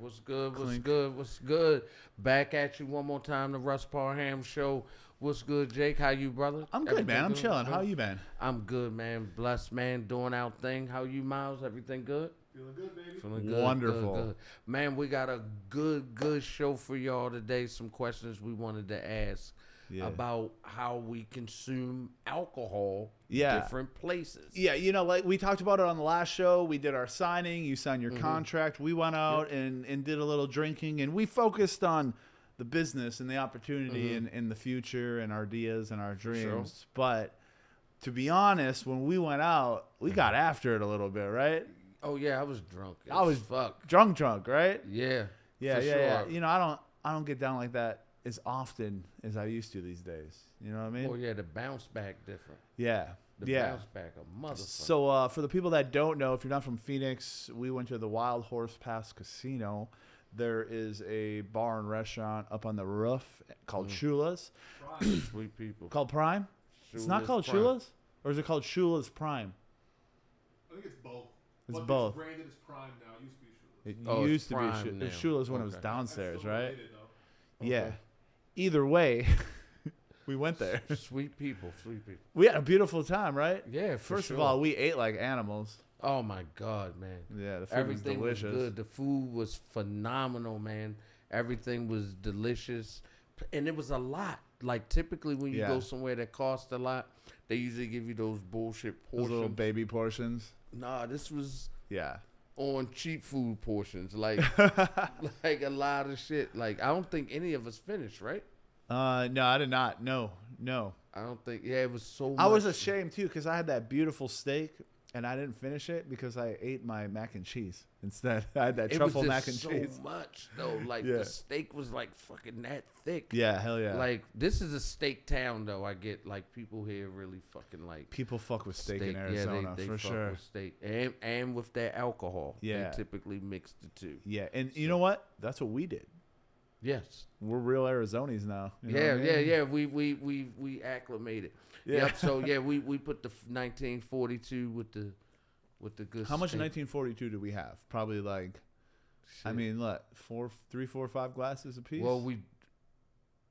What's good? What's good? What's good? Back at you one more time, the Russ Parham Show. What's good, Jake? How you, brother? I'm good, man. I'm chilling. How you been? I'm good, man. Blessed, man. Doing our thing. How you, Miles? Everything good? Feeling good, baby. Feeling good. Wonderful. Good. Man, we got a good show for y'all today. Some questions we wanted to ask about how we consume alcohol in different places. Yeah, you know, like we talked about it on the last show. We did our signing. You signed your contract. We went out and did a little drinking, and we focused on the business and the opportunity in the future and our ideas and our dreams. Sure. But to be honest, when we went out, we got after it a little bit, right? Oh yeah, I was drunk. I was drunk, right? Yeah. Yeah. You know, I don't get down like that as often as I used to these days. You know what I mean? Oh yeah, the bounce back different. Yeah. The bounce back a motherfucker. So for the people that don't know, if you're not from Phoenix, we went to the Wild Horse Pass Casino. There is a bar and restaurant up on the roof called Shula's. Sweet people. Called Prime? It's not called Prime. Shula's? Or is it called Shula's Prime? I think it's both. It's but both. It's branded as Prime now. It used to be Shula's. It Oh, it's used to Prime be now. Shula's when it was Okay. downstairs, Still right? related, though. Yeah. Either way, we went there. Sweet people. We had a beautiful time, right? Yeah, First sure. of all, we ate like animals. Oh my God, man. Yeah, the food Everything was delicious. good. The food was phenomenal, man. Everything was delicious. And it was a lot. Like typically when you go somewhere that costs a lot, they usually give you those bullshit portions. Those little baby portions. Nah, this was Yeah. on cheap food portions. Like like a lot of shit. Like I don't think any of us finished, right? No, I did not. No. I don't think. Yeah, it was so much. I was ashamed too because I had that beautiful steak and I didn't finish it because I ate my mac and cheese instead. I had that truffle was mac just and cheese. so much though. Like the steak was like fucking that thick. Yeah, hell yeah. Like this is a steak town though. I get like people here really fucking like people fuck with steak in Arizona they for fuck sure. with steak and with their alcohol. Yeah. They typically mix the two. Yeah, and you know what? That's what we did. Yes. We're real Arizonis now. You know what I mean? Yeah. We acclimated. Yeah. Yep. So yeah, we put the 1942 with the good. How much steak. 1942 do we have? Probably like, I mean, what, 3, 4, 5 glasses apiece?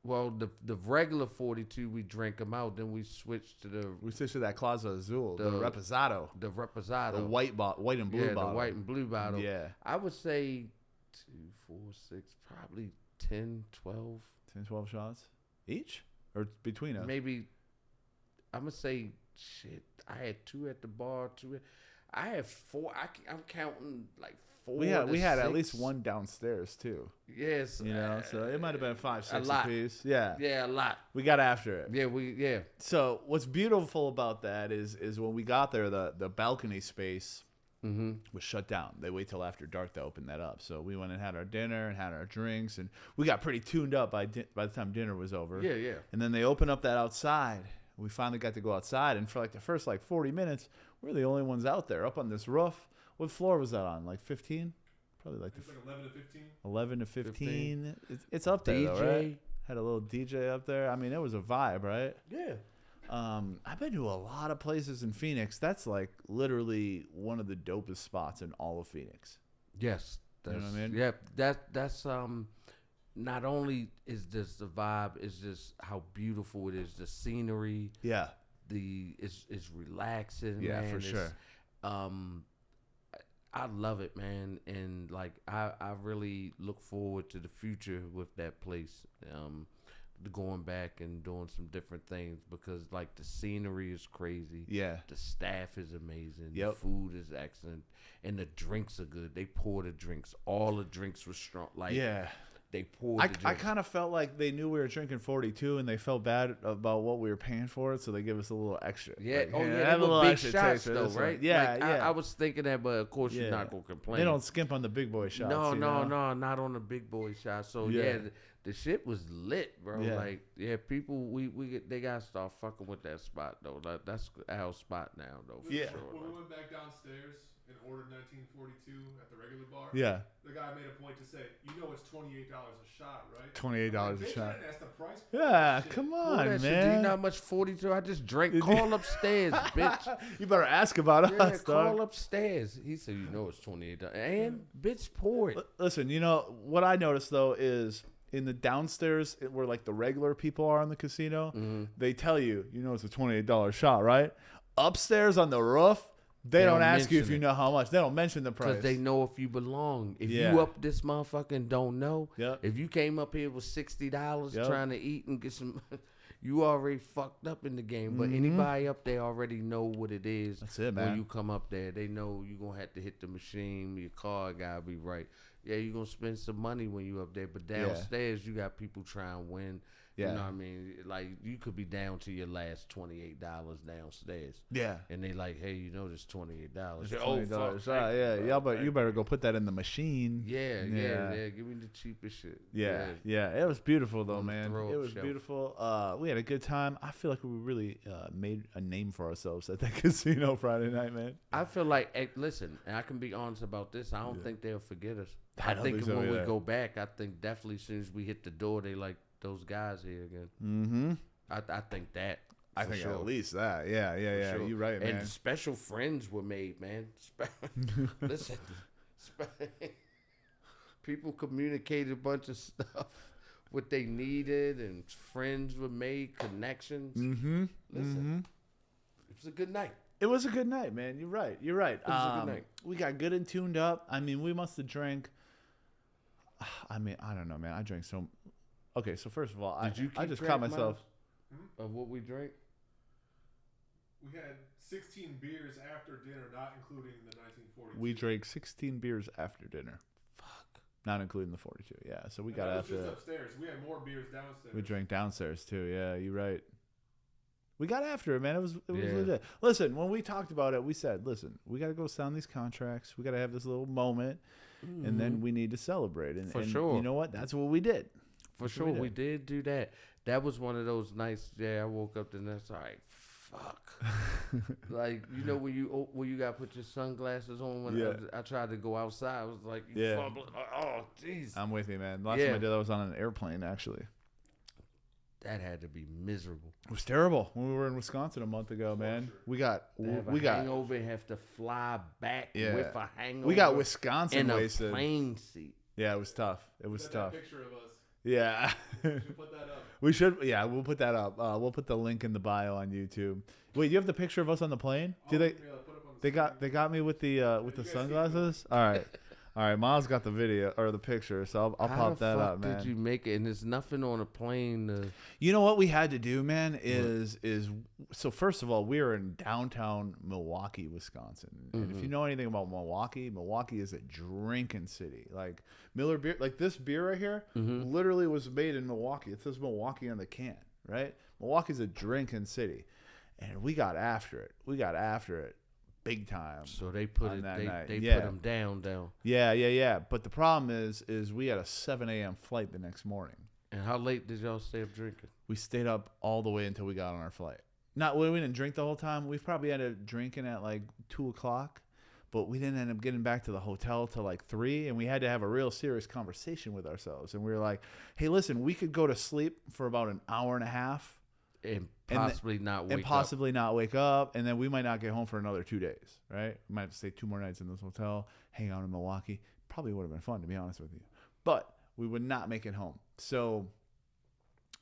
Well, the regular 42 we drank them out. Then we switched to that Claza Azul, the Reposado, the Reposado, the white and blue bottle. the white and blue bottle. Yeah, I would say 2, 4, 6, probably 10, 12. 10, 12 shots each, or between us. Maybe I'm gonna say shit. I had 2 at the bar. 2. I had 4. I'm counting like 4. We had 6. at least one downstairs too. Yes, You know, so it might have been 5, 6 lot. apiece. Yeah, Yeah, a lot. we got after it. Yeah. So what's beautiful about that is when we got there, the balcony space was shut down. They wait till after dark to open that up. So we went and had our dinner and had our drinks, and we got pretty tuned up by the time dinner was over. Yeah. And then they opened up that outside. We finally got to go outside, and for like the first 40 minutes, we're the only ones out there up on this roof. What floor was that on? Like 15? Probably like It's like 11 to 15. 11 to 15. It's up there, though, right? Had a little DJ up there. I mean, it was a vibe, right? Yeah. I've been to a lot of places in Phoenix. That's like literally one of the dopest spots in all of Phoenix. Yes. You know what I mean? Yeah. That's not only is this the vibe, it's just how beautiful it is. The scenery. Yeah. It's relaxing. Yeah, man. for sure. I love it, man, and like I really look forward to the future with that place. Going back and doing some different things because like the scenery is crazy. Yeah. The staff is amazing. Yep. The food is excellent, and the drinks are good. They pour the drinks. All the drinks were strong. Like they poured. The drinks. I kind of felt like they knew we were drinking 42 and they felt bad about what we were paying for it, so they give us a little extra. Yeah. Like, They have a were little big extra shots taste for though, this one. right? Yeah, Like, yeah. I was thinking that, but of course you're not gonna complain. They don't skimp on the big boy shots. No, you know? not on the big boy shot. So Yeah. the shit was lit, bro. Yeah. Like people, they gotta start fucking with that spot though. Like, that's our spot now though. For Yeah. sure. When we Like, went back downstairs, and ordered 1942 at the regular bar, Yeah. the guy made a point to say, you know, it's $28 a shot, right? $28 a Bitch, shot. I didn't ask the price. Yeah, Shit. come Pull on, that shit. Do you know man. how much 42? I just drank. Call upstairs, bitch. You better ask about Yeah, us, dog. call upstairs. He said, you know it's $28. And bitch, pour it. Listen, you know what I noticed though is in the downstairs where like the regular people are in the casino, they tell you, you know, it's a $28 shot, right? Upstairs on the roof, they don't ask you if mention you it. know how much. They don't mention the price. Because they know if you belong. If Yeah. you up this motherfucking don't know, Yep. if you came up here with $60 Yep. trying to eat and get some, you already fucked up in the game. But anybody up there already know what it is. That's it, When man. you come up there, they know you're going to have to hit the machine. Your car got to be right. Yeah, you're going to spend some money when you up there. But downstairs, you got people trying to win. Yeah. You know what I mean? Like, you could be down to your last $28 downstairs. Yeah. And they like, hey, you know this $28. It's Oh, $20 fuck, shot. thank you, Yeah, bro. yeah, but Thank you better go put that in the machine. Yeah. Yeah. Give me the cheapest shit. Yeah, it was beautiful though, On the man. throw It up was shelf. beautiful. We had a good time. I feel like we really made a name for ourselves at that casino Friday night, man. I feel like, listen, and I can be honest about this. I don't think they'll forget us. I I don't think think so when we either. go back, I think definitely as soon as we hit the door, they like those guys here again. Mm-hmm. I think that. I for think sure. at least that. Yeah. For sure. You're right, man. And special friends were made, man. Listen, people communicated a bunch of stuff, what they needed, and friends were made, connections. Mm-hmm. Listen, it was a good night. It was a good night, man. You're right. It was a good night. We got good and tuned up. I mean, we must have drank. I mean, I don't know, man. I drank so. Okay, so first of all, Did you I keep just track, caught myself. Miles, of what we drank? We had 16 beers after dinner, not including the 1942. We drank 16 beers after dinner, Fuck. not including the 42. Yeah, so we And got that was after just that. upstairs. We had more beers downstairs. We drank downstairs too. Yeah, you're right. We got after it, man. It was Yeah. legit. Listen, when we talked about it, we said, listen, we got to go sign these contracts. We got to have this little moment, and then we need to celebrate. And, For and sure. you know what? That's what we did. For That's sure, what we did do that. That was one of those nights. Yeah, I woke up the next. Like, fuck. Like, you know when you got to put your sunglasses on. When Yeah. I tried to go outside, I was like, Yeah. fumbling. Oh, jeez. I'm with you, man. Last time I Yeah. did that was on an airplane, actually. That had to be miserable. It was terrible when we were in Wisconsin a month ago, man. We got To have we a got hangover and have to fly back Yeah. with a hangover. we got Wisconsin in a wasted. plane seat. Yeah, it was tough. It was Got tough. that picture of us. Yeah. Should put that up. We should. Yeah, we'll put that up. We'll put the link in the bio on YouTube. Wait, do you have the picture of us on the plane? Do they? Yeah, put up on the They got me with the sunglasses. All right. Miles got the video or the picture, so I'll How pop the that fuck up, man. Did you make it? And there's nothing on a plane. You know what we had to do, man, is so first of all, we are in downtown Milwaukee, Wisconsin. And if you know anything about Milwaukee, Milwaukee is a drinking city. Like Miller beer, like this beer right here, literally was made in Milwaukee. It says Milwaukee on the can, right? Milwaukee's a drinking city. And we got after it. Big time. So they put On it. that They night. put Yeah. them down. Yeah. But the problem is we had a 7 a.m. flight the next morning. And how late did y'all stay up drinking? We stayed up all the way until we got on our flight. We didn't drink the whole time. We probably ended up drinking at like 2:00, but we didn't end up getting back to the hotel till like 3, and we had to have a real serious conversation with ourselves. And we were like, "Hey, listen, we could go to sleep for about an hour and a half, And possibly not wake and possibly not wake up, and then we might not get home for another 2 days, right? We might have to stay 2 more nights in this hotel, hang out in Milwaukee. Probably would have been fun, to be honest with you, but we would not make it home. So up.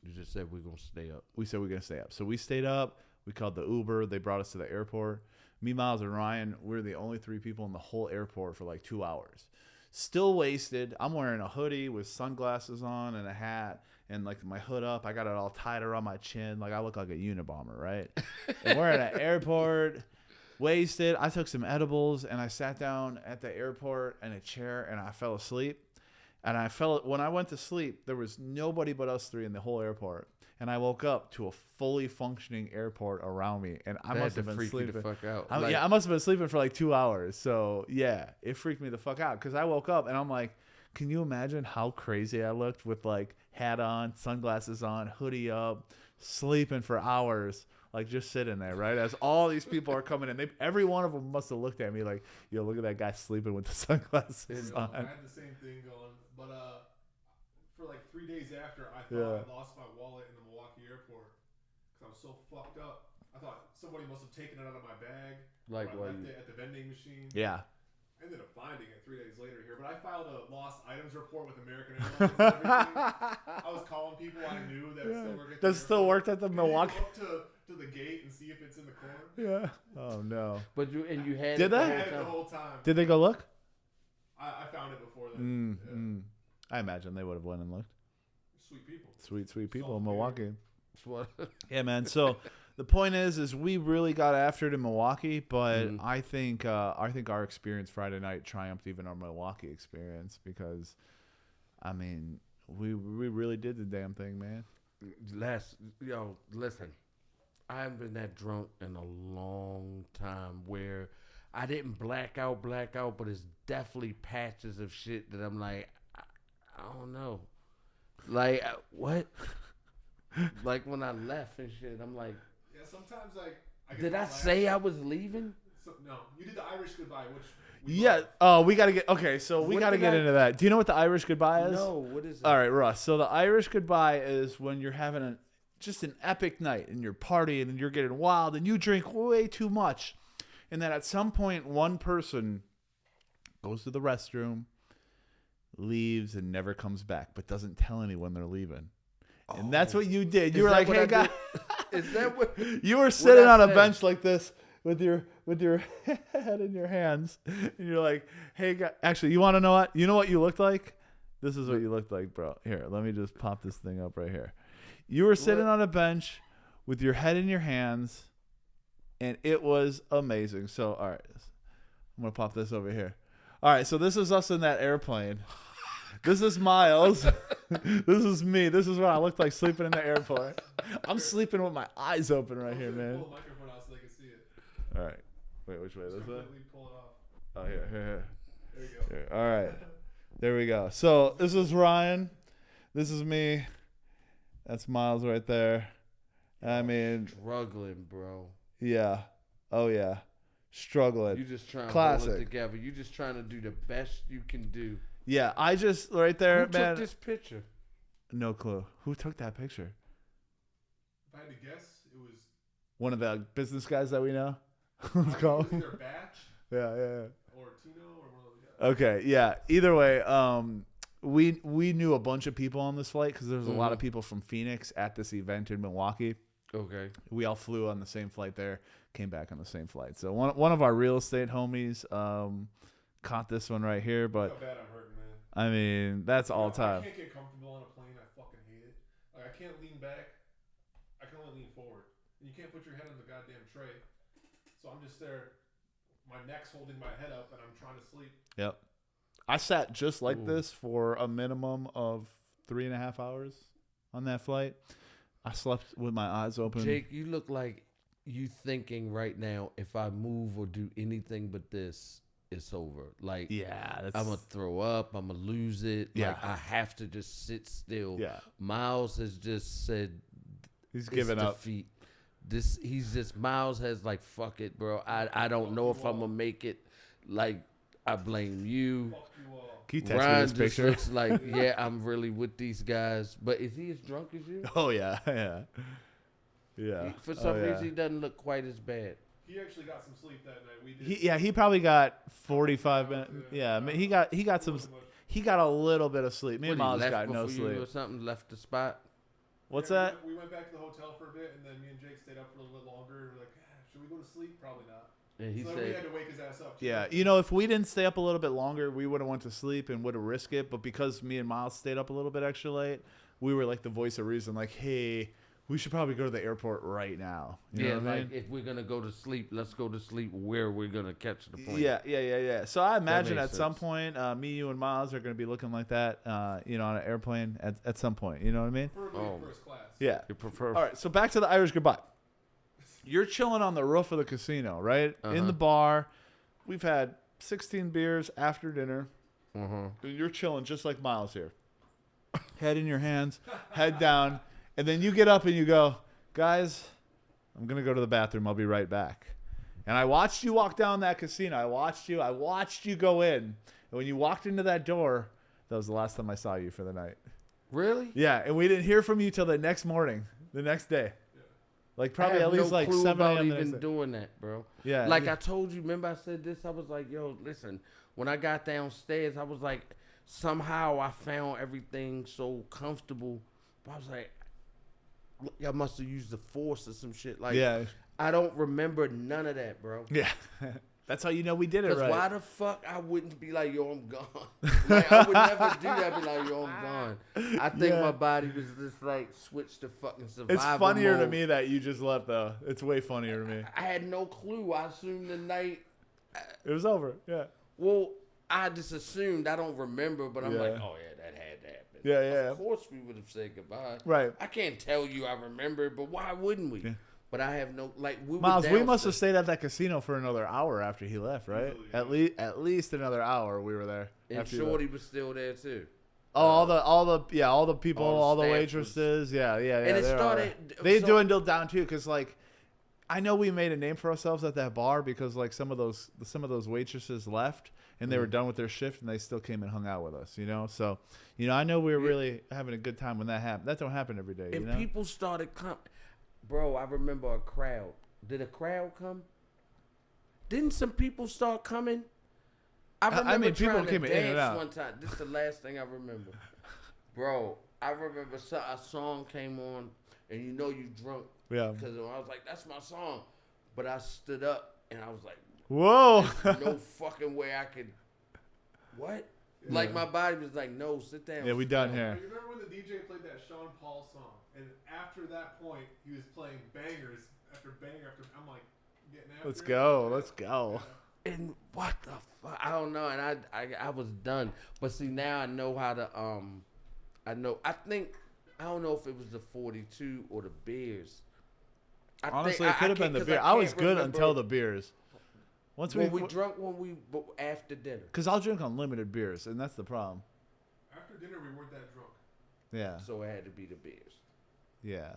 You just said we're gonna stay up. we said we're going to stay up. So we stayed up. We called the Uber. They brought us to the airport. Me, Miles, and Ryan, we're the only 3 people in the whole airport for like 2 hours. Still wasted. I'm wearing a hoodie with sunglasses on and a hat and like my hood up. I got it all tied around my chin. Like I look like a Unabomber, right? And we're at an airport, wasted. I took some edibles and I sat down at the airport in a chair and I fell asleep. And when I went to sleep, there was nobody but us 3 in the whole airport. And I woke up to a fully functioning airport around me, and I That must had have to been freak you the sleeping. fuck out. I must have been sleeping for like 2 hours. So yeah, it freaked me the fuck out because I woke up and I'm like, can you imagine how crazy I looked with like hat on, sunglasses on, hoodie up, sleeping for hours like just sitting there, right? As all these people are coming in, every one of them must have looked at me like, yo, look at that guy sleeping with the sunglasses on. I had the same thing going, but for like 3 days after, I thought I lost my wallet in the Milwaukee airport because I was so fucked up. I thought somebody must have taken it out of my bag. Like I left it at the vending machine. Yeah. I ended up finding it 3 days later here, but I filed a lost items report with American Airlines and everything. I was calling people I knew that still worked at the Milwaukee. Up to the gate and see if it's in the corner. Yeah. Oh no. But you had Did it they? I had it the whole time. Did they go look? I found it before then. I imagine they would have went and looked. Sweet people. Sweet people in Milwaukee. What? Yeah, man. So the point is we really got after it in Milwaukee, but I think our experience Friday night triumphed even our Milwaukee experience because, I mean, we really did the damn thing, man. Listen, I haven't been that drunk in a long time where I didn't black out, but it's definitely patches of shit that I'm like, I don't know. Like, what? Like when I left and shit, I'm like, yeah, sometimes I did I say I was leaving? No, you did the Irish goodbye, which we got to get we got to get into that. Do you know what the Irish goodbye is? No, what is it? All right, Russ. So the Irish goodbye is when you're having just an epic night and you're partying and you're getting wild and you drink way too much, and then at some point one person goes to the restroom, leaves, and never comes back, but doesn't tell anyone they're leaving. And that's what you did. You were like, "Hey, guys." Is that what you were sitting on a bench like this with your head in your hands, and you're like, "Hey, guys." Actually, you want to know what? You know what you looked like? This is what you looked like, bro. Here, let me just pop this thing up right here. You were sitting on a bench with your head in your hands, and it was amazing. So, all right, I'm gonna pop this over here. All right, so this is us in that airplane. This is Miles. This is me. This is what I looked like sleeping in the airport. I'm sleeping with my eyes open right here, man. Pull the microphone out so they can see it. All right. Wait, which way? This way? Pull it off. Oh, here. There you go. Here. All right. There we go. So this is Ryan. This is me. That's Miles right there. I mean, struggling, bro. Yeah. Oh yeah. Struggling. You just trying Classic. to hold it together. You just trying to do the best you can do. Yeah, I just right there, Who man. took this picture? No clue. Who took that picture? If I had to guess, it was one of the business guys that we know. Let's call it was either Batch. Yeah. Or Tino, or one of those guys. Okay, yeah. Either way, we knew a bunch of people on this flight because there was a lot of people from Phoenix at this event in Milwaukee. Okay. We all flew on the same flight there, came back on the same flight. So one of our real estate homies caught this one right here, but How bad I'm hurting, man. I mean that's all time. I can't get comfortable on a plane. I fucking hate it. Like I can't lean back. I can only lean forward. And you can't put your head on the goddamn tray. So I'm just there. My neck's holding my head up, and I'm trying to sleep. Yep. I sat just like this for a minimum of 3.5 hours on that flight. I slept with my eyes open. Jake, you look like you thinking right now, if I move or do anything but this, it's over. Like, yeah, I'm going to throw up. I'm going to lose it. Yeah. Like, I have to just sit still. Yeah. Miles has just said he's given up. Defeat. Miles has like, fuck it, bro. I don't know if I'm going to make it. Like, I blame you. Fuck you all. Can you text me Ryan this just picture? looks like, yeah, I'm really with these guys. But is he as drunk as you? Oh, yeah. Yeah. For some reason, he doesn't look quite as bad. He actually got some sleep that night. We did. He probably got 45 minutes. Yeah, he got some. He got a little bit of sleep. Me and Miles got no sleep. Or something, left the spot. What's Yeah, that? We went back to the hotel for a bit, and then me and Jake stayed up for a little bit longer. And we're like, should we go to sleep? Probably not. And he So said, we had to wake his ass up. Yeah, if we didn't stay up a little bit longer, we would have went to sleep and would have risked it. But because me and Miles stayed up a little bit extra late, we were like the voice of reason. Like, hey, we should probably go to the airport right now. You know what I mean? if we're gonna go to sleep, let's go to sleep where we're gonna catch the plane. Yeah. So I imagine at makes some sense. point, me, you, and Miles are going to be looking like that, on an airplane at some point. You know what I mean? Preferably first class. Yeah. You prefer? All right. So back to the Irish goodbye. You're chilling on the roof of the casino, right? In the bar. We've had 16 beers after dinner. You're chilling just like Miles here. Head in your hands, head down. And then you get up and you go, guys, I'm going to go to the bathroom. I'll be right back. And I watched you walk down that casino. I watched you go in. And when you walked into that door, that was the last time I saw you for the night. Really? Yeah, and we didn't hear from you till the next morning, the next day. Like probably at least like 7 a.m. even doing that, bro. Yeah. Like I told you, remember I said this? I was like, yo, listen, when I got downstairs, I was like, somehow I found everything so comfortable. But I was like, I must have used the force or some shit. Like, yeah. I don't remember none of that, bro. Yeah. That's how you know we did it right. Because why the fuck I wouldn't be like, yo, I'm gone. Like, I would never do that. Be like, yo, I'm gone. I think my body was just like switched to fucking survival It's funnier mode. to me that you just left though. It's way funnier to me. I had no clue. I assumed the night. It was over. Yeah. Well, I just assumed. I don't remember, but I'm Yeah. like, oh yeah, that had to happen. Yeah, yeah. Of course we would have said goodbye. Right. I can't tell you I remember, but why wouldn't we? Yeah. But I have no like. Miles, we must have stayed at that casino for another hour after he left, right? Easily. At least another hour we were there. And after he left. Shorty was still there too. Oh, all the people, all the staff waitresses, yeah. And it started. They so- dwindled down too, because like, I know we made a name for ourselves at that bar because like some of those waitresses left and they were done with their shift and they still came and hung out with us, you know. So, you know, I know we were really having a good time when that happened. That don't happen every day, And you know. people started coming. Bro, I remember a crowd. Did a crowd come? Didn't some people start coming? I mean, people trying to came in and dance out. one time. This is the last thing I remember. Bro, I remember a song came on, and you know you drunk. Yeah. Because I was like, that's my song. But I stood up, and I was like, Whoa. no fucking way I could. What? Yeah. Like, my body was like, no, sit down. Yeah, we sit done down. here. You remember when the DJ played that Sean Paul song? And after that point, he was playing bangers after banger after. I'm like, getting after Let's it. go. Let's go. And what the fuck? I don't know. And I was done. But see, now I know how to, I don't know if it was the 42 or the beers. Honestly, it could have been the beer. I was good until the beers. Once we drunk after dinner. Because I'll drink unlimited beers, and that's the problem. After dinner, we weren't that drunk. Yeah. So it had to be the beers. Yeah.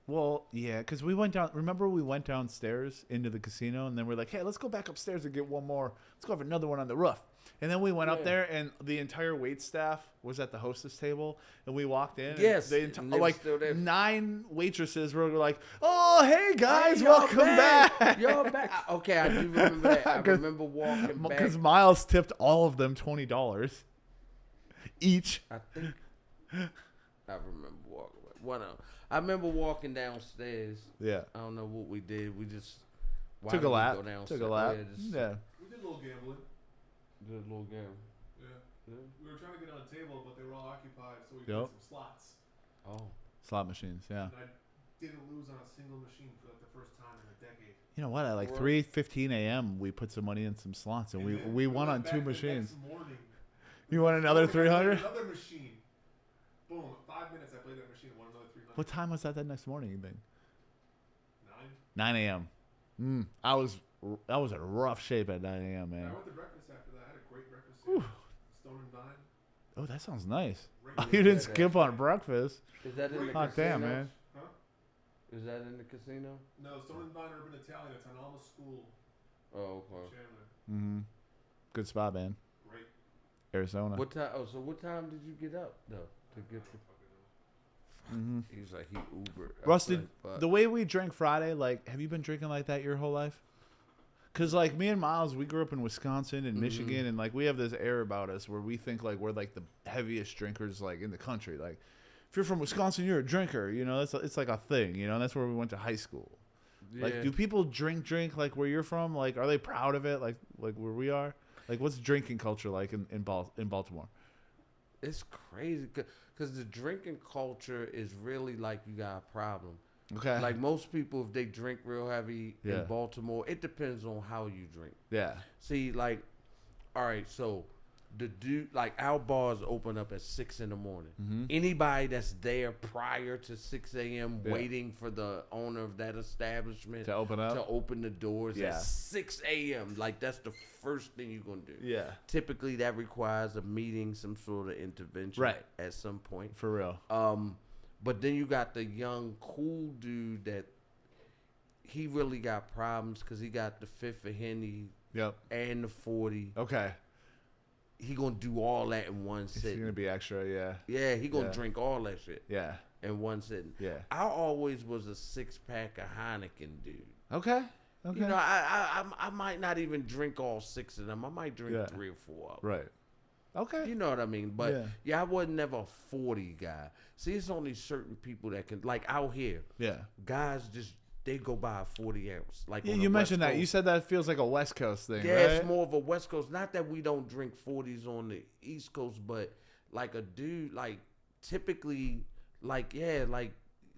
Well, yeah, because we went down. Remember, we went downstairs into the casino, and then we're like, "Hey, let's go back upstairs and get one more. Let's go have another one on the roof." And then we went up there, and the entire wait staff was at the hostess table, and we walked in. Yes, and and they were like still there. 9 waitresses were like, "Oh, hey guys, Hey, y'all welcome back." Y'all back. Okay, I do remember that. I remember walking back. Because Miles tipped all of them $20 each. I think I remember walking. I remember walking downstairs. Yeah. I don't know what we did. We just Took a lap. Downstairs? Took a lap. Yeah, Yeah. We did a little gambling. did a little game. Yeah. We were trying to get on a table, but they were all occupied, so we Yep. played some slots. Oh, Slot machines. Yeah. And I didn't lose on a single machine for like the first time in a decade. You know what? At like Or- 3:15 a.m., we put some money in some slots, and then we won on went 2 back the machines. next morning. You won another I played 300? Another machine. Boom. 5 minutes. I played that machine. Won another 300. What time was that next morning? You think? 9. 9 a.m. I was in rough shape at 9 a.m. I Man. went to breakfast after that. I had a great breakfast. Whew. Stone and Vine. Oh, that sounds nice. Great You didn't that skip on breakfast. is that in the Hot casino? damn, man. Huh? Is that in the casino? No, Stone and Vine Urban Italian. It's on Alma School. Oh, okay. Chandler. Mm-hmm. Good spot, man. Great. Arizona. What time? Oh, so what time did you get up though to get to? Mm-hmm. He was like he Ubered. Russ, the way we drank Friday, like, have you been drinking like that your whole life? Because, like, me and Miles, we grew up in Wisconsin and Michigan, and, like, we have this air about us where we think, like, we're, like, the heaviest drinkers, like, in the country. Like, if you're from Wisconsin, you're a drinker, you know? It's like a thing, you know? That's where we went to high school. Like, do people drink, like, where you're from? Like, are they proud of it, like where we are? Like, what's drinking culture like in Baltimore? It's crazy because the drinking culture is really like you got a problem. Okay. Like most people, if they drink real heavy Yeah. in Baltimore, it depends on how you drink. Yeah. See, like, all right, so like our bars open up at 6 in the morning. Mm-hmm. Anybody that's there prior to 6 a.m. Yeah. waiting for the owner of that establishment To open up? to open the doors Yeah. at 6 a.m. Like that's the first thing you're gonna do. Yeah. Typically, that requires a meeting, some sort of intervention, Right. at some point. For real. But then you got the young, cool dude that he really got problems because he got the fifth of Henny Yep. and the 40. Okay. He gonna do all that in one He's sitting. gonna be extra. Yeah. Yeah, he gonna Yeah. drink all that shit Yeah. in one sitting. Yeah. I always was a 6-pack of Heineken dude. Okay. Okay. You know, I might not even drink all 6 of them. I might drink 3 or 4 of them. Right. Okay. You know what I mean? But Yeah. yeah, I was never a 40 guy. See, it's only certain people that can, like out here, Yeah. guys just, they go by a 40 ounce. Like Yeah, on the you mentioned West that. You Coast. said that feels like a West Coast thing, Yeah, right? it's more of a West Coast. Not that we don't drink 40s on the East Coast, but like a dude, like typically, like, yeah, like,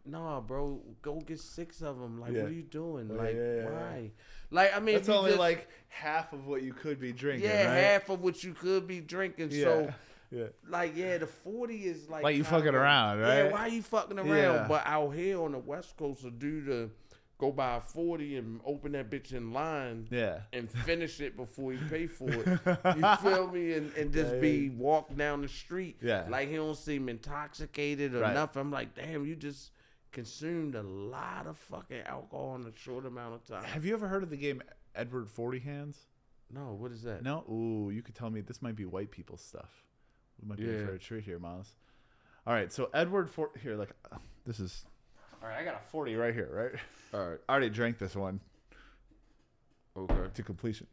nah, bro, go get 6 of them. Like, Yeah. what are you doing? Oh, Like, yeah. why? Like, I mean, That's if you only just, like half of what you could be drinking, yeah, right? half of what you could be drinking. Yeah. So, Yeah. like, yeah, the 40 is like you kinda fucking around, right? Yeah, why you fucking around? Yeah. But out here on the West Coast, a dude to go buy a 40 and open that bitch in line Yeah. and finish it before he pay for it. You feel me? And just Yeah, be walking down the street. Yeah. Like he don't seem intoxicated or Right. nothing. I'm like, damn, you just consumed a lot of fucking alcohol in a short amount of time. Have you ever heard of the game Edward 40 Hands? No, what is that? No? Ooh, you could tell me this might be white people stuff. We might be in Yeah. for a treat here, Miles. All right, so Edward 40 here, like this is. All right, I got a 40 right here, right? All right. I already drank this one Okay. to completion.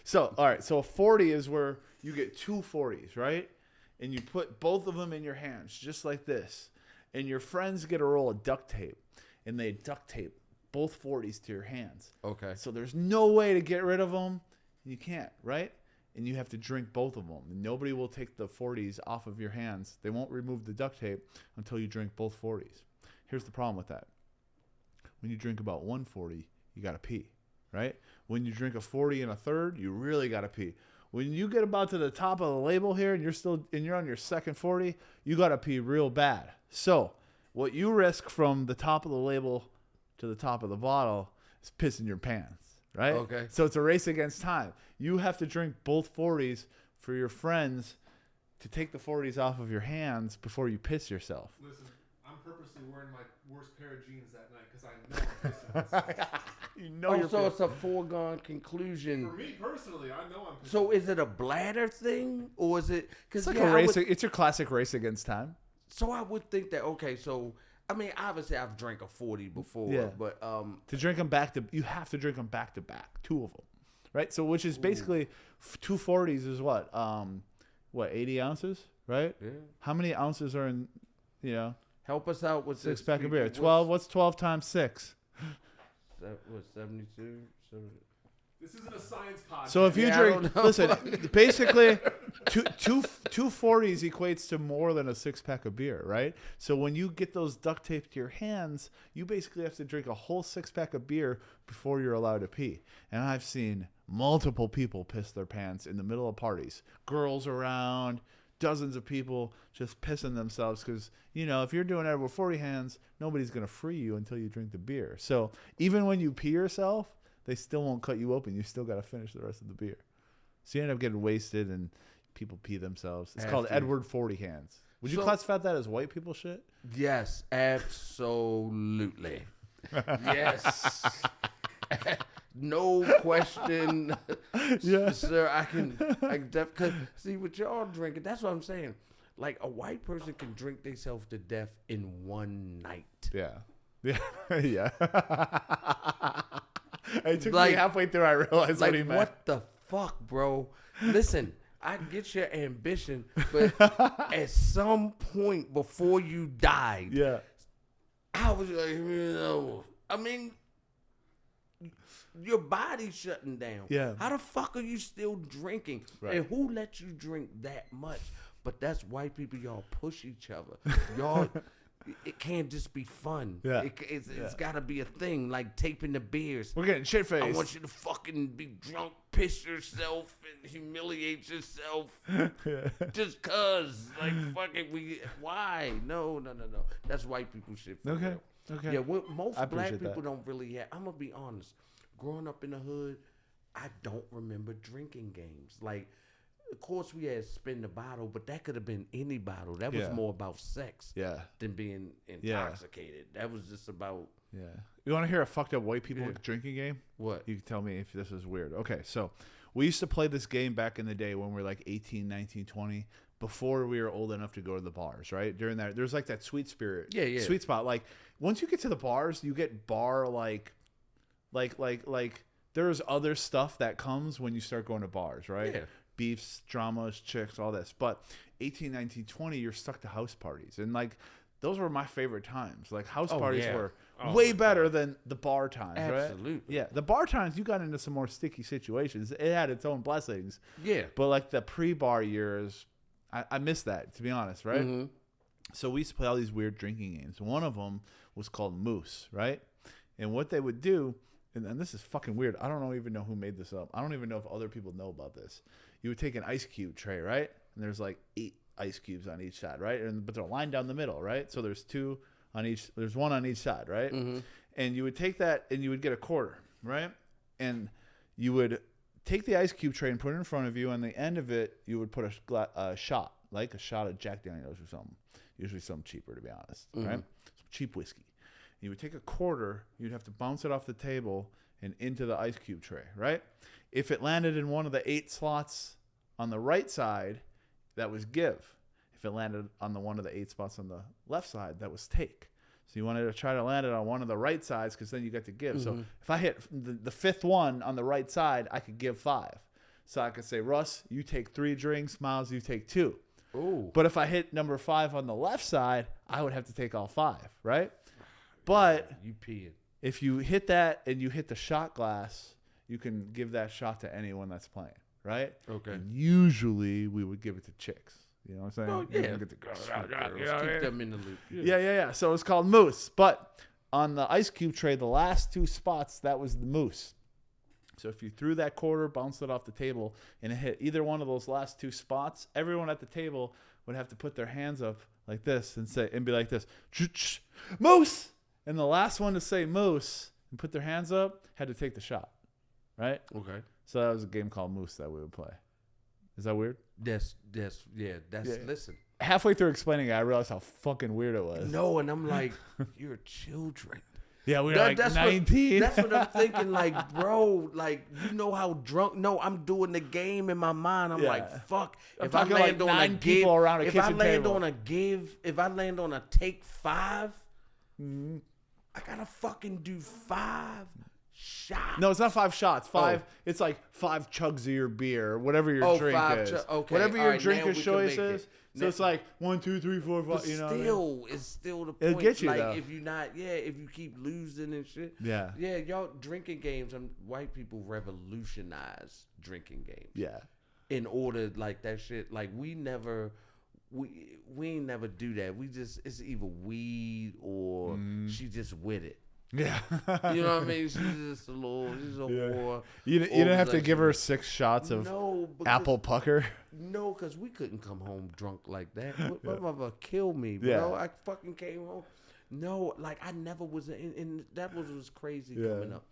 So, all right, so a 40 is where you get 2 40s, right? And you put both of them in your hands, just like this. And your friends get a roll of duct tape, and they duct tape both 40s to your hands. Okay. So there's no way to get rid of them. You can't, right? And you have to drink both of them. And nobody will take the 40s off of your hands. They won't remove the duct tape until you drink both 40s. Here's the problem with that. When you drink about 140, you got to pee, right? When you drink a 40 and a third, you really got to pee. When you get about to the top of the label here and you're on your second 40, you got to pee real bad. So what you risk from the top of the label to the top of the bottle is pissing your pants, right? Okay. So it's a race against time. You have to drink both 40s for your friends to take the 40s off of your hands before you piss yourself. Listen, I'm purposely wearing my worst pair of jeans that night because I know I'm pissing myself. You know Oh, you're so pissed. it's a foregone conclusion. For me personally, I know I'm pissing. So is it a bladder thing or is it? It's Because like a race. It's your classic race against time. So I would think that okay. So I mean, obviously I've drank a 40 before, Yeah. but To drink them back to, you have to drink them back to back, 2 of them, right? So which is basically 2 40s is what 80 ounces, right? yeah. How many ounces are in, Help us out with this 6-pack of people. beer? 12. What's 12 times 6? That was 72. This isn't a science podcast. So if you Yeah, I drink, don't know. listen, basically, two 40s equates to more than a 6-pack of beer, right? So when you get those duct taped to your hands, you basically have to drink a whole 6-pack of beer before you're allowed to pee. And I've seen multiple people piss their pants in the middle of parties, girls around, dozens of people just pissing themselves because, if you're doing Edward 40 hands, nobody's going to free you until you drink the beer. So even when you pee yourself, they still won't cut you open. You still got to finish the rest of the beer. So you end up getting wasted and people pee themselves. It's called After. Edward 40 hands. Would you So- classify that as white people shit? Yes, absolutely. Yes. No question. Yeah. Sir, I can cause see what y'all drinking. That's what I'm saying. Like a white person can drink themselves to death in one night. Yeah. Yeah. Yeah. It took me Like- halfway through. I realized Like what he meant. what the fuck, bro? Listen, I get your ambition, but at some point before you died, Yeah. I was like, I mean, your body's shutting down. Yeah. How the fuck are you still drinking? Right. And who let you drink that much? But that's white people. Y'all push each other. Y'all, it can't just be fun. Yeah. It's got to be a thing, like taping the beers. We're getting shit I faced. want you to fucking be drunk, piss yourself, and humiliate yourself just cause. Like, fucking, why? No. That's white people shit. For Okay. real. Okay. Yeah, most I black appreciate people that. don't really have. I'm gonna be honest. Growing up in the hood, I don't remember drinking games. Like of course we had spin the bottle, but that could have been any bottle. That was Yeah. more about sex Yeah. than being Yeah. intoxicated. That was just about Yeah. You want to hear a fucked up white people Yeah. drinking game? what? You can tell me if this is weird. Okay, so we used to play this game back in the day when we were like 18, 19, 20, before we were old enough to go to the bars, right? During that, there's like that sweet spirit. Yeah, yeah. Sweet spot. Like, once you get to the bars, you get bar like there's other stuff that comes when you start going to bars, right? Yeah. Beefs, dramas, chicks, all this. But 18, 19, 20, you're stuck to house parties. And like, those were my favorite times. Like, house parties yeah. were Oh, way my better than the bar times, right? Absolutely. Yeah, the bar times, you got into some more sticky situations. It had its own blessings. Yeah. But like the pre-bar years, I miss that, to be honest, right? Mhm. So we used to play all these weird drinking games. One of them was called Moose, right? And what they would do, and this is fucking weird. I don't even know who made this up. I don't even know if other people know about this. You would take an ice cube tray, right? And there's like 8 ice cubes on each side, right? But they're lined down the middle, right? So there's 2 on each. There's 1 on each side, right? Mhm. And you would take that and you would get a quarter, right? And you would take the ice cube tray and put it in front of you. On the end of it, you would put a shot, like a shot of Jack Daniels or something. Usually something cheaper, to be honest, right? Some cheap whiskey. You would take a quarter. You'd have to bounce it off the table and into the ice cube tray, right? If it landed in one of the 8 slots on the right side, that was give. If it landed on one of the 8 spots on the left side, that was take. So you wanted to try to land it on one of the right sides because then you get to give. So if I hit the 5th one on the right side, I could give 5. So I could say, Russ, you take 3 drinks. Miles, you take 2. Ooh. But if I hit number 5 on the left side, I would have to take all 5, right? But You peeing. if you hit that and you hit the shot glass, you can give that shot to anyone that's playing, right? Okay. And usually we would give it to chicks. You know what I'm saying? Oh, You yeah. don't get the girls. Keep them in the loop. Yeah. So it's called Moose. But on the ice cube tray, the last 2 spots, that was the Moose. So if you threw that quarter, bounced it off the table, and it hit either one of those last 2 spots, everyone at the table would have to put their hands up like this and be like this, Moose! And the last one to say Moose and put their hands up had to take the shot, right? Okay. So that was a game called Moose that we would play. Is that weird? That's Yeah. listen. Halfway through explaining it, I realized how fucking weird it was. No, and I'm like, you're children. Yeah, we were That- like that's what- 19. That's what I'm thinking. Like, bro, like, you know how drunk? No, I'm doing the game in my mind. I'm Yeah. like, fuck. I'm If I talking land like on a 9 people give, around a if I kitchen land table. on a give, if I land on a take 5, Mm-hmm. I gotta fucking do 5 shots. No, it's not 5 shots. 5. Oh. It's like 5 chugs of your beer, whatever your Oh, drink 5 is. okay. Whatever All your right, drink now of we can choice make it. is. So Now- it's like 1, 2, 3, 4, 5. But You know. what I mean? still, it's still the It'll point. get you, like, though. if you not, if you keep losing and shit. Yeah. Yeah, y'all drinking games. White people revolutionize drinking games. Yeah. In order, like that shit. Like we ain't never do that. We just it's either weed or she just with it. Yeah. You know what I mean? She's just a little. She's a whore. You didn't have to like give she- her 6 shots of No, because, apple pucker. No, because we couldn't come home drunk like that. My mother killed me, bro. Yeah. I fucking came home. No, like I never was in that was crazy Yeah. coming up.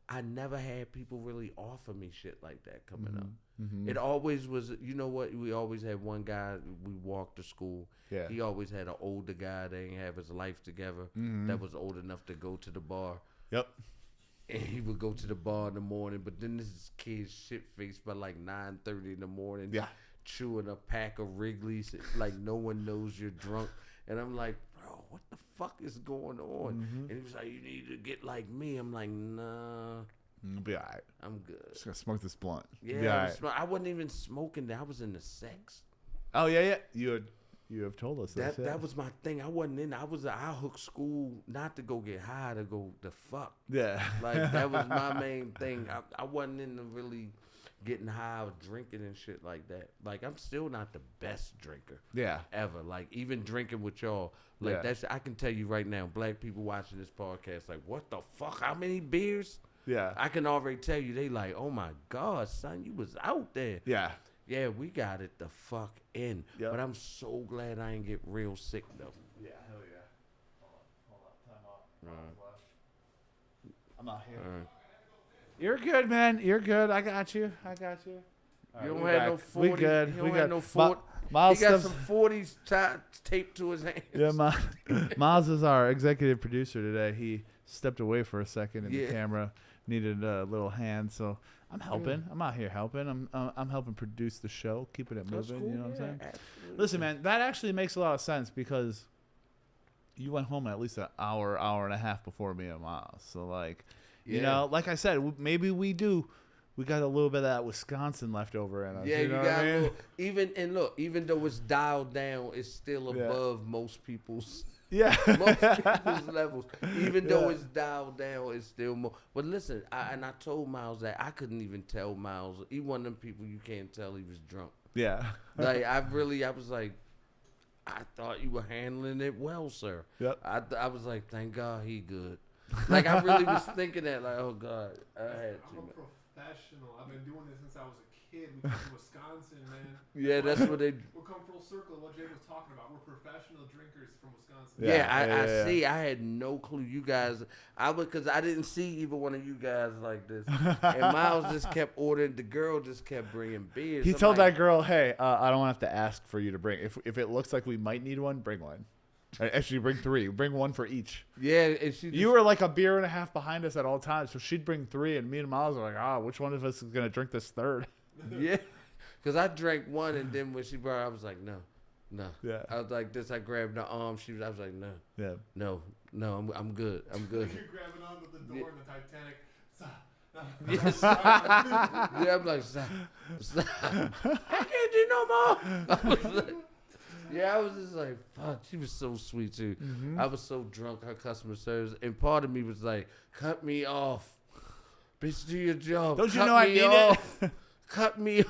I never had people really offer me shit like that coming up. Mm-hmm. It always was, you know what? We always had one guy, we walked to school. Yeah. He always had an older guy that didn't have his life together that was old enough to go to the bar. Yep. And he would go to the bar in the morning, but then this kid's shit-faced by like 9:30 in the morning. Yeah. Chewing a pack of Wrigley's like no one knows you're drunk. And I'm like, bro, what the fuck is going on? And he was like, you need to get like me. I'm like, nah, You'll be all right. I'm good. Just gonna smoke this blunt. You'll Yeah, be all I, right. I wasn't even smoking. I was in the sex. Oh yeah. You have told us this. That was my thing. I wasn't in. I hooked school not to go get high, to go to fuck. Yeah. Like that was my main thing. I wasn't into really getting high or drinking and shit like that. Like I'm still not the best drinker Yeah. ever. Like even drinking with y'all, like Yeah. that's. I can tell you right now, black people watching this podcast, like what the fuck? How many beers? Yeah. I can already tell you. They like, oh my god, son, you was out there. Yeah. Yeah, we got it the fuck in. Yep. But I'm so glad I ain't get real sick though. Yeah. Hell yeah. Hold on. Time out. Right. I'm out here. All right. You're good, man. You're good. I got you. You don't we have back. no 40. We good. You We don't have good. no 40. Miles He got steps- some 40s taped to his hands. Yeah, Miles is our executive producer today. He stepped away for a second, and the Yeah. camera needed a little hand. So I'm helping. I'm out here helping. I'm helping produce the show, keeping it That's moving. cool. You know what I'm saying? Absolutely. Listen, man, that actually makes a lot of sense because you went home at least an hour and a half before me and Miles. So like, you know, like I said, maybe we got a little bit of that Wisconsin left over in us. Yeah, you know you what got I mean? even though it's dialed down, it's still Yeah. above most people's Yeah. most people's levels. Even though Yeah. it's dialed down, it's still more. But listen, I told Miles that I couldn't even tell Miles. He one of them people you can't tell he was drunk. Yeah. Like I was like, I thought you were handling it well, sir. Yep. I was like, thank God he good. Like I really was thinking that, like, oh God, I had I'm to. a professional. I've been doing this since I was a kid. We come from Wisconsin, man. Yeah, that's what they. We'll come full circle. What Jay was talking about. We're professional drinkers from Wisconsin. Yeah, Yeah. I see. I had no clue. You guys, because I didn't see either one of you guys like this. And Miles just kept ordering. The girl just kept bringing beers. He I'm told like, that girl, "Hey, I don't have to ask for you to bring. If it looks like we might need one, bring one. Actually, bring 3. Bring one for each. Yeah, and she. You were like a beer and a half behind us at all times, so she'd bring 3, and me and Miles were like, which one of us is gonna drink this third? Yeah, because I drank one, and then when she brought, I was like, no. Yeah. I was like this. I grabbed the arm. I was like, no, Yeah. no, I'm good. I'm good. You're grabbing onto the door in the Titanic. Yes. Yeah, I'm like, stop. I can't do no more. I was like, yeah, I was just like, fuck. She was so sweet too. Mm-hmm. I was so drunk. Her customer service, and part of me was like, cut me off, bitch. Do your job. Don't you Cut know I me need off. it? Cut me off.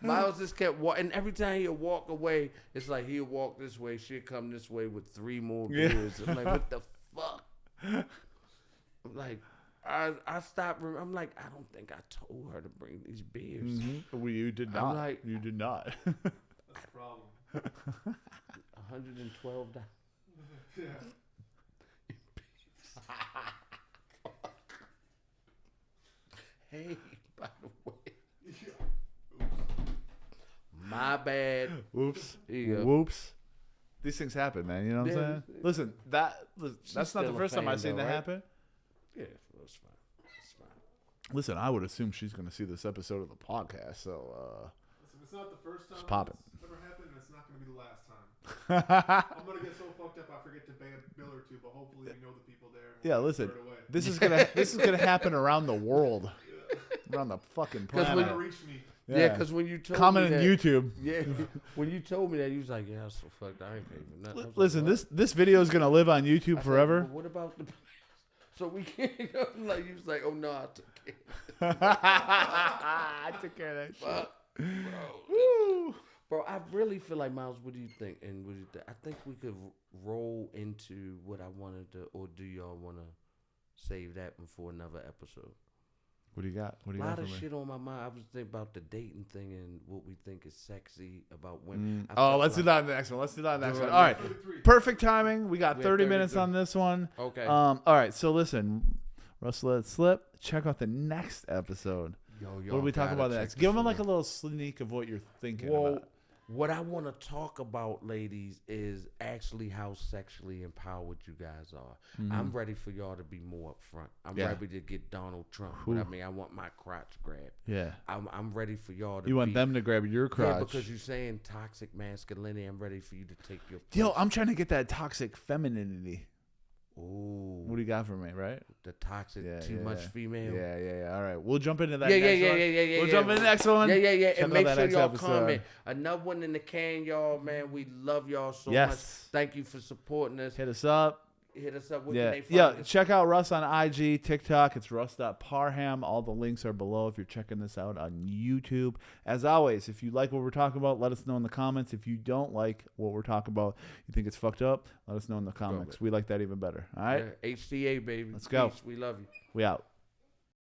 Miles just kept walking, and every time he'd walk away, it's like he'd walk this way, she'd come this way with 3 more Yeah. beers. I'm like, what the fuck? I'm like, I stopped. I'm like, I don't think I told her to bring these beers. Mm-hmm. Well, you did I'm not. like- You did not. That's the problem. $112. Yeah. Hey, by the way, my bad. Whoops. Here you go. Whoops. These things happen, man. You know what I'm Yeah. saying? Listen, that's not still the a first time fan, I've seen though, that right? happen. Yeah, that's fine. That's fine. Listen, I would assume she's going to see this episode of the podcast, so Listen, it's not the first time. It's popping. It's ever happened, and it's not going to be the last time. I'm going to get so fucked up I forget to pay a bill or two, but hopefully we know the people there. yeah. We'll Listen, throw it away. this is gonna happen around the world, around the fucking when It's planet. gonna reach me. Yeah, because when you told Comment me on that, YouTube. yeah, when you told me that, you was like, yeah, I'm so fucked. I ain't paying for nothing. I was Listen, like, what? this video is gonna live on YouTube I said, forever. "Well, what about the? So we can't go. Like you was like, oh no, I took care. I took care of that shit. Fuck, bro. Woo. Bro, I really feel like, Miles, what do you think? And what do you think? I think we could roll into what I wanted to, or do y'all want to save that one for another episode? What do you got? What do A you got lot for of me? shit on my mind. I was thinking about the dating thing and what we think is sexy about women. I Oh, felt let's do like- that in the next one. Let's do that in the next Do one. it. All right. 33. Perfect timing. We got We 30 have minutes 32. on this one. Okay. All right. So listen, Russ, let it slip. Check out the next episode. Yo, What do we talk about next? Give them like a little sneak of what you're thinking Well, about. what I want to talk about, ladies, is actually how sexually empowered you guys are. I'm ready for y'all to be more upfront. I'm Mm-hmm. Yeah. ready to get Donald Trump. But I mean, I want my crotch grabbed. Yeah. I'm ready for y'all to You want be, them to grab your crotch. Yeah, because you're saying toxic masculinity. I'm ready for you to take your Yo, place. I'm trying to get that toxic femininity. Ooh, What do you got for me, right? the toxic, Yeah, too yeah, much yeah. female. Yeah. All right. We'll jump into that Yeah, next one. yeah. We'll jump into the next one. Yeah. Check And out make that sure next y'all episode. comment. Another one in the can, y'all, man. We love y'all so much. Yes. Thank you for supporting us. Hit us up. Hit us up. Where Yeah. can they Yeah. find us? Check out Russ on IG, TikTok. It's Russ.Parham. All the links are below if you're checking this out on YouTube. As always, if you like what we're talking about, let us know in the comments. If you don't like what we're talking about, you think it's fucked up, let us know in the comments. We like that even better. All right? Yeah, HCA, baby. Let's go. Peace. We love you. We out.